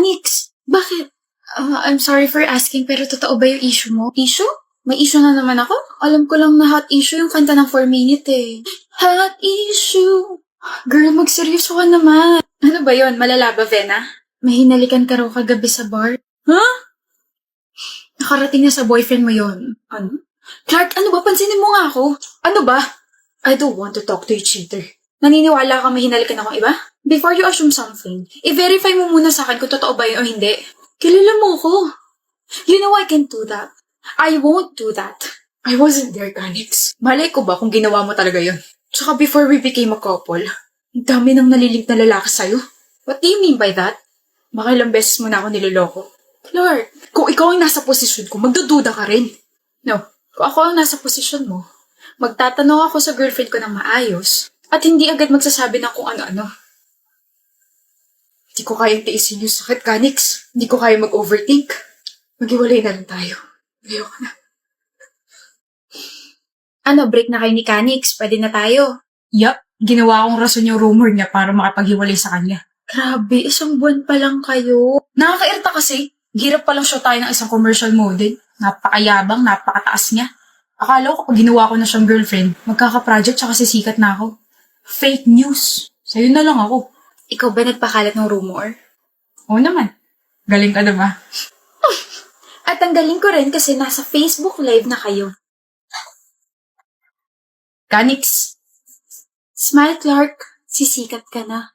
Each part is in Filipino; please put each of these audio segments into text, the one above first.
Kanix, bakit? I'm sorry for asking, pero totoo ba yung issue mo? Issue? May issue na naman ako? Alam ko lang na hot issue yung kanta ng 4 Minute eh. Hot issue! Girl, magseryoso ka naman. Ano ba yon? Malala ba, Vena? May hinalikan ka raw kagabi sa bar? Huh? Nakarating na sa boyfriend mo yon. Ano? Clark, ano ba? Pansinin mo nga ako. Ano ba? I don't want to talk to you, cheater. Naniniwala ka may hinalikan akong iba? Before you assume something, i-verify mo muna sa akin kung totoo ba yun o hindi. Kilala mo ko. You know I can't do that. I won't do that. I wasn't there, Kanix. Malay ko ba kung ginawa mo talaga yun? Tsaka before we became a couple, ang dami nang nalilink na lalaki sa'yo. What do you mean by that? Baka ilang beses mo na ako niloloko. Clark, kung ikaw ang nasa posisyon ko, magdududa ka rin. No, kung ako ang nasa posisyon mo, magtatanong ako sa girlfriend ko ng maayos at hindi agad magsasabi ng kung ano-ano. Hindi ko kayang tiisin yung sakit, Kanix. Hindi ko kaya mag-overthink. Maghiwalay na lang tayo. Ayoko na. Ano, break na kayo ni Kanix? Pwede na tayo. Yup, ginawa akong rason yung rumor niya para makapaghiwalay sa kanya. Grabe, 1 buwan pa lang kayo. Nakakairita kasi. Hirap palang show tayo ng isang commercial model. Napakayabang, napakataas niya. Akala ko kapag ginawa ko na siyang girlfriend, magkaka-project siya kasi sikat na ako. Fake news. Sa'yo na lang ako. Ikaw ba nagpakalat ng rumor? Oo naman. Galing ka diba? At ang galing ko rin kasi nasa Facebook Live na kayo. Kanix. Smile, Clark. Sisikat ka na.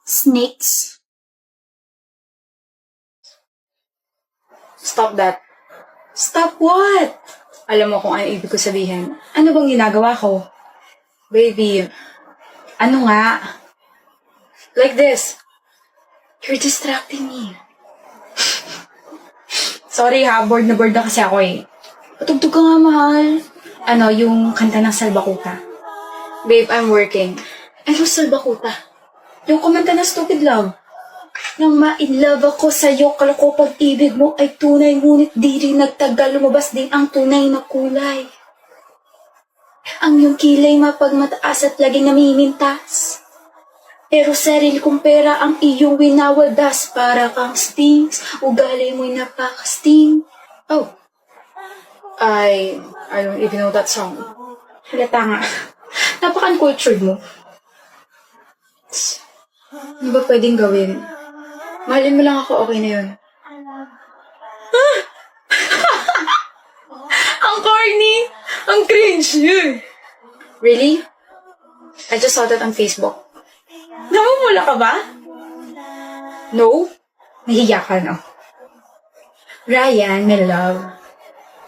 Snakes. Stop that. Stop what? Alam mo kung ano ibig ko sabihin. Ano bang ginagawa ko? Baby, ano nga? Like this. You're distracting me. Sorry ha, bored na kasi ako eh. Patugtog ka nga, mahal. Ano, yung kanta ng Salbakuta. Babe, I'm working. Ano salbakuta? Yung kumanta na Stupid Love. Nang ma-inlove ako sa'yo, kala ko pag-ibig mo ay tunay, ngunit di rin nagtagal, lumabas din ang tunay na kulay. Ang iyong kilay mapagmataas at laging namimintas. Pero sarili kong pera ang iyong winawaldas para kang stings. Ugali mo'y napaka-sting. Oh. I don't even know that song. Halata nga. Napaka-uncultured mo. Ano ba pwedeng gawin? Mahalin mo lang ako, okay na yun. Ang corny! Ang cringe! Really? I just saw that on Facebook. Namumula ka ba? No? Nahiya ka, no? Ryan, my love.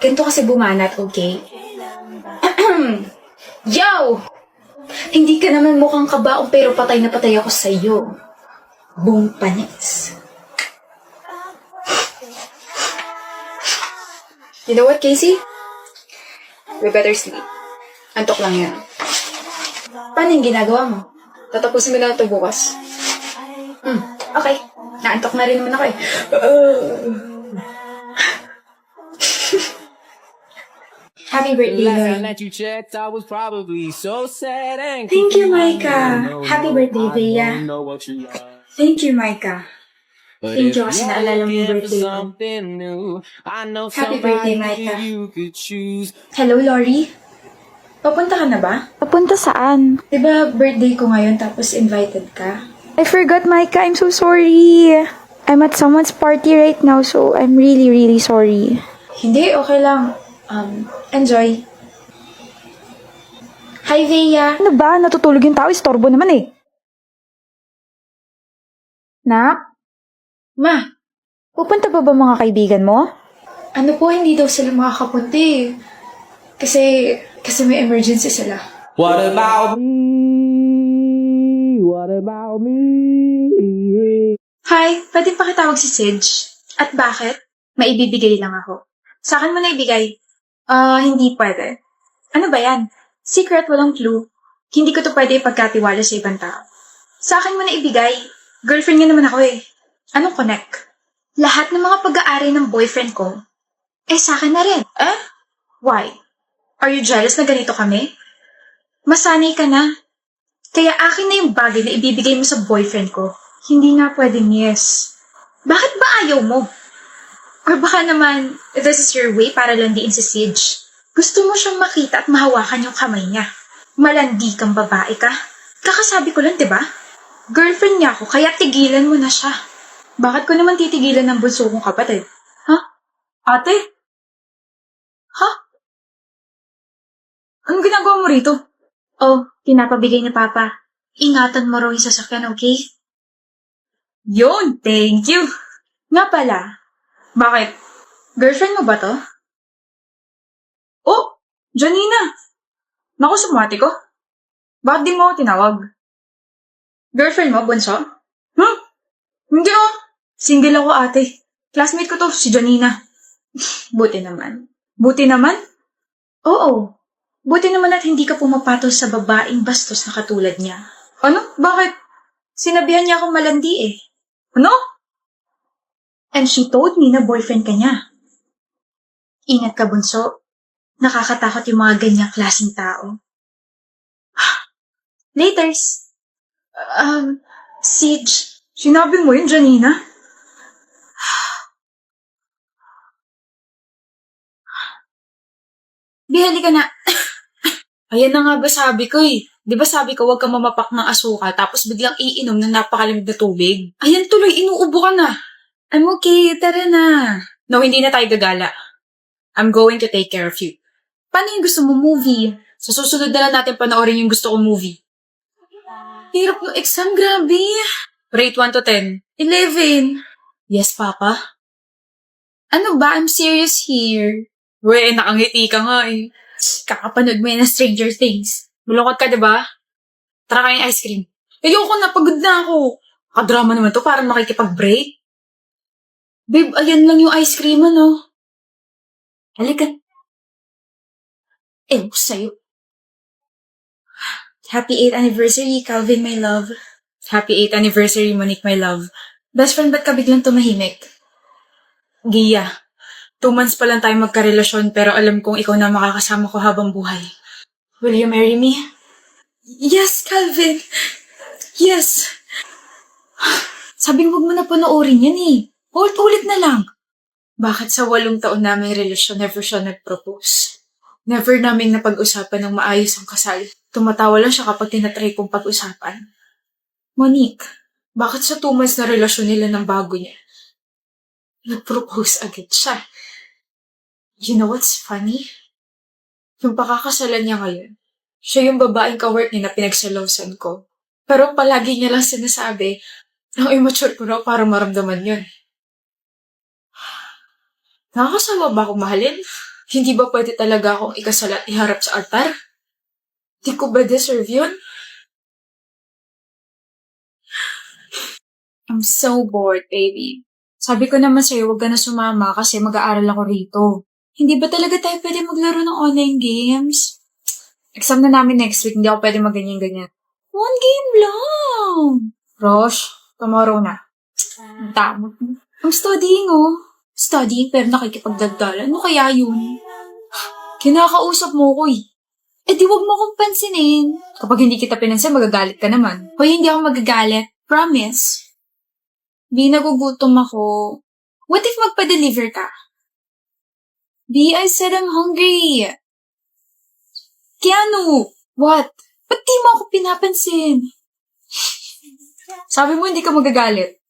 Ganito kasi bumanat, okay? Yo! Hindi ka naman mukhang kabaong pero patay na patay ako sa'yo. Buong panis. You know what, Casey? We better sleep. Antok lang yan. Paano yung ginagawa mo? Tatapusin mo na ito bukas. Okay. Naantok na rin naman ako eh. Happy birthday, Lord. Thank you, Micah. Happy birthday, Bea. Thank you, Micah. Thank you kasi naalala mo yung birthday ko. Happy birthday, Micah. Hello, Lori? Papunta ka na ba? Papunta saan? Diba birthday ko ngayon tapos invited ka? I forgot, Micah. I'm so sorry. I'm at someone's party right now, so I'm really, really sorry. Hindi, okay lang. Enjoy. Hi, Bea. Ano ba? Natutulog yung tao. Istorbo naman eh. Nak? Ma, Pupunta pa ba mga kaibigan mo? ano po, hindi daw sila makakapunta eh. Kasi may emergency sila. What about me? What about me? Hi, pwede pakitawag si Sidge? At bakit? Maibibigay lang ako. Sa akin mo na ibigay. Hindi pwede. Ano ba yan? Secret, walang clue. Hindi ko to pwede ipagkatiwala sa ibang tao. Sa akin mo na ibigay. Girlfriend nga naman ako eh. Anong connect? Lahat ng mga pag-aari ng boyfriend ko, sa akin na rin. Why? Are you jealous na ganito kami? Masanay ka na. Kaya akin na yung bagay na ibibigay mo sa boyfriend ko. Hindi nga pwedeng yes. Bakit ba ayaw mo? Or baka naman, this is your way para landiin si Sige. Gusto mo siyang makita at mahawakan yung kamay niya. Malandi kang babae ka. Kakasabi ko lang, di ba? Girlfriend niya ako, kaya tigilan mo na siya. Bakit ko naman titigilan ng bunso kong kapatid? Ha? Ate? Ha? Anong ginagawa mo rito? Oh, pinapabigay ni Papa. Ingatan mo raw yung sasakyan, okay? Yun, thank you. Nga pala, bakit? Girlfriend mo ba to? Oh, Janina! Naku, sumati ko. Bakit di mo ako tinawag? Girlfriend mo, bunso? Hindi oh. Single ako, ate. Classmate ko to, si Janina. Buti naman. Buti naman? Oo. Buti naman at hindi ka pumapatol sa babaeng bastos na katulad niya. Ano? Bakit? Sinabihan niya akong malandi eh. Ano? And she told me na boyfriend ka niya. Ingat ka, bunso. Nakakatakot yung mga ganyang klaseng tao. Laters. Sige. Sinabi mo yun, Janina? Bihali ka na. Ayan na nga ba sabi ko eh. Di ba sabi ko huwag ka mamapak ng asukal tapos biglang iinom ng napakalamig na tubig? Ayan tuloy, inuubo ka na. I'm okay, tara na. No, hindi na tayo gagala. I'm going to take care of you. Paano yung gusto mo movie? Sa susunod na lang natin panoorin yung gusto kong movie. Hirap yung exam, grabe. Rate 1 to 10. 11. Yes, Papa. Ano ba? I'm serious here. We, nakangiti ka nga eh. Kakapanood mo yan na Stranger Things. Malungkot ka, diba? Tara kayong ice cream. Ayoko na, pagod na ako. Kadrama naman to, parang makikipag-break. Babe, ayan lang yung ice cream, ano? Halika. Ewan ko sa'yo. Happy 8th anniversary, Calvin, my love. Happy 8th anniversary, Monique, my love. Best friend, ba't ka biglang tumahimik? Gia, 2 months pa lang tayo magkarelasyon pero alam kong ikaw na makakasama ko habang buhay. Will you marry me? Yes, Calvin. Yes. Sabing huwag mo na panoorin yan eh. Ulit-ulit na lang. Bakit sa 8 taon naming relasyon never siya nag-propose? Never naming napag-usapan ng maayos ang kasal. Tumatawa lang siya kapag tinatry kong pag-usapan. Monique, bakit sa 2 months na relasyon nila ng bago niya? Nag-propose agad siya. You know what's funny? Yung pakakasalan niya ngayon, siya yung babaeng ka-work niya na pinagsalosan ko. Pero palagi niya lang sinasabi, ang immature ko raw para maramdaman yun. Nakakasama ba akong mahalin? Hindi ba pwede talaga akong ikasal at iharap sa altar? Di ko ba deserve yun? I'm so bored, baby. Sabi ko naman sa'yo, huwag ka na sumama kasi mag-aaral ako rito. Hindi ba talaga tayo pwede maglaro ng online games? Exam na namin next week, hindi ako pwede mag-ganyan-ganyan. 1 game lang! Rosh, tomorrow na. Damot mo. I'm studying, oh. Studying pero nakikipagdagdalan. Ano kaya yun? Kinakausap mo ko eh. Eh di wag mo akong pansinin. Kapag hindi kita pinansin, magagalit ka naman. Hoy, hindi ako magagalit. Promise. Bi, nagugutom ako. What if magpa-deliver ka? Bi, I said I'm hungry. Keanu, what? Ba't di mo ako pinapansin? Sabi mo hindi ka magagalit.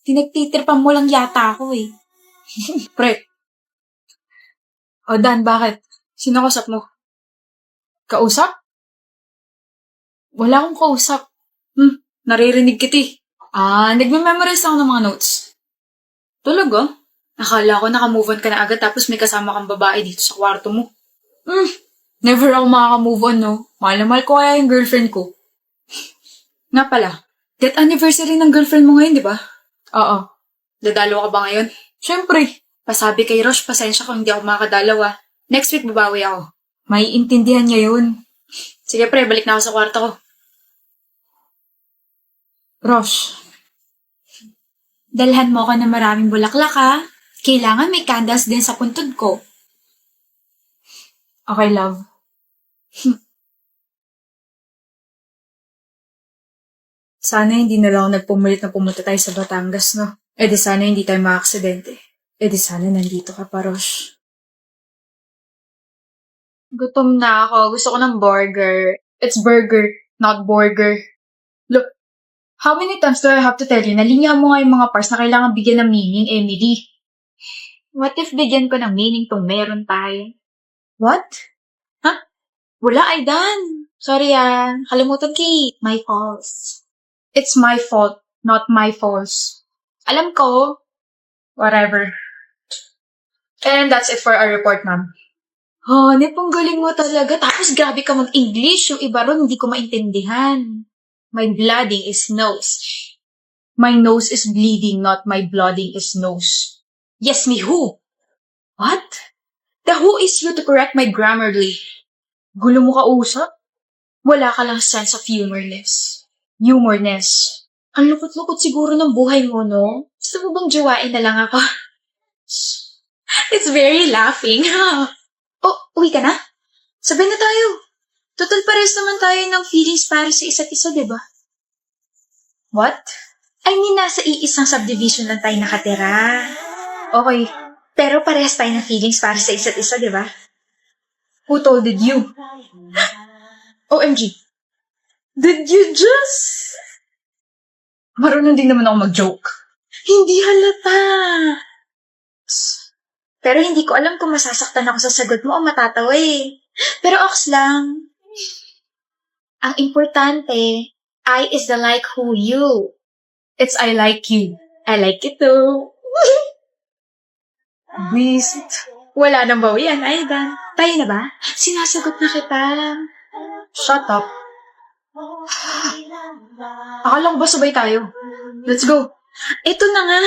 Tinagtitirpan mo lang yata ako eh. Pre. O Dan, bakit? Sino kausap mo? Kausap? Wala akong kausap. Naririnig kita eh. Nagme-memorize ako ng mga notes. Talaga? Akala ko naka-move on ka na agad tapos may kasama kang babae dito sa kwarto mo. Never ako makaka-move on, no? Mahal na mahal ko kaya yung girlfriend ko. Nga pala, death anniversary ng girlfriend mo ngayon, di ba? Oo. Dadalo ka ba ngayon? Siyempre. Pasabi kay Rosh, pasensya kung hindi ako makakadalaw. Next week babawi ako. May intindihan niya yun. Sige pre, balik na ako sa kwarto ko. Rosh. Dalhan mo ko na maraming bulaklak ha. Kailangan may candles din sa puntod ko. Okay, love. Sana hindi na lang ako nagpumulit na pumunta tayo sa Batangas, no? E di sana hindi tayo maaksidente. E di sana nandito ka pa, Rosh. Gutom na ako. Gusto ko ng burger. It's burger, not burger. Look, how many times do I have to tell you na linyahan mo nga yung mga parts na kailangan bigyan ng meaning, Emily? What if bigyan ko ng meaning tong meron tayo? What? Wala, Aidan. Sorry kalimutan ki. My fault. It's my fault, not my fault. Alam ko. Whatever. And that's it for our report, ma'am. Hanep, ang galing mo talaga. Tapos grabe ka mag-English. Yung iba ron, hindi ko maintindihan. My blooding is nose. My nose is bleeding, not my blooding is nose. Yes, me who? What? The who is you to correct my grammarly. Gulo mo kausap? Wala ka lang sense of humorness. Humorness. Ang lukot-lukot siguro ng buhay mo, no? Gusto mo bang jowain na lang ako? It's very laughing. Oh, uwi ka na? Sabay na tayo. Total pares naman tayo ng feelings para sa isa't isa, di ba? What? I mean, nasa iisang subdivision lang tayo nakatira. Okay. Pero parehas tayo ng feelings para sa isa't isa, di ba? Who told it you? OMG. Did you just... Marunong din naman ako mag-joke. Hindi halata. Pero hindi ko alam kung masasaktan ako sa sagot mo o matatawa eh. Pero ox lang. Ang importante, I is the like who you. It's I like you. I like it too. Beast. Wala nang bawian, Aidan. Tayo na ba? Sinasagot na kita. Shut up. Akala ko ba sabay tayo? Let's go. Ito na nga.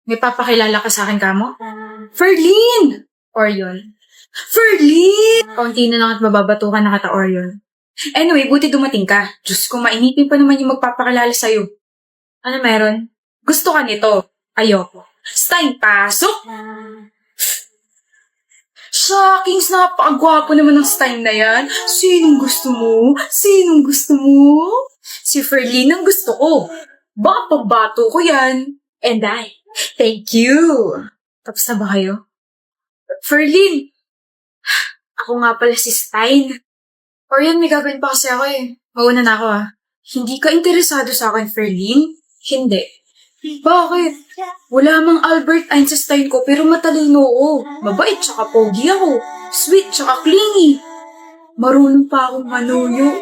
May papakilala ka sa akin, kamo? Ferlin! Orion. Ferlin! Kaunti na lang at mababatukan na kita, Orion. Anyway, buti dumating ka. Diyos ko, mainipin pa naman yung magpapakilala sa'yo. Ano meron? Gusto ka nito? Ayoko. Stein, pasok! Shockings, napakagwapo naman ng Stein na yan. Sinong gusto mo? Sinong gusto mo? Si Ferlin ang gusto ko. Baka pagbato ko yan. And I. Thank you. Tapos na ba kayo? Ferlin! Ako nga pala si Stein. Orion, may gagawin pa kasi ako eh. Mauna na ako Hindi ka interesado sa akin, Ferlin? Hindi. Bakit? Wala mang Albert Einstein ko pero matalino ako. Mabait tsaka pogi ako. Sweet tsaka clingy. Marunong pa akong manuyo.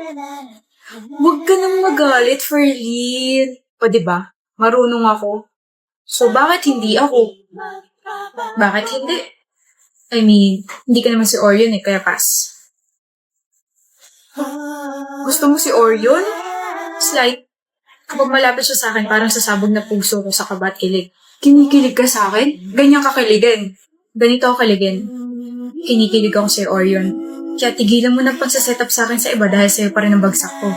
Huwag ka nang magalit, Ferlin. O diba? Marunong ako. So bakit hindi ako? Bakit hindi? I mean, hindi ka naman si Orion kaya pass. Gusto mo si Orion? It's like, kapag malapit siya sa akin, parang sasabog na puso ko sa kaba at kilig. Kinikilig ka sa akin? Ganyan ka kiligin. Ganito ako kiligin. Kinikilig ako si Orion. Kaya tigilan mo na pagsaset up sa akin sa iba dahil sa'yo pa rin ang bagsak ko.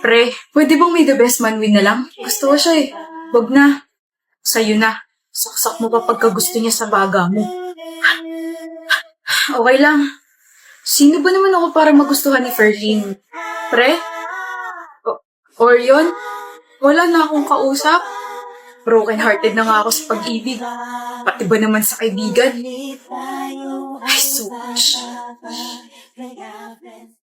Pre, pwede bang may the best man win na lang? Gusto ko siya Wag na. Sa'yo na. Saksak mo pa pagka gusto niya sa baga mo. Okay lang. Sino ba naman ako para magustuhan ni Ferlin? Pre? Orion? Wala na akong kausap. Broken-hearted na nga ako sa pag-ibig. Pati ba naman sa kaibigan? Ay, so much.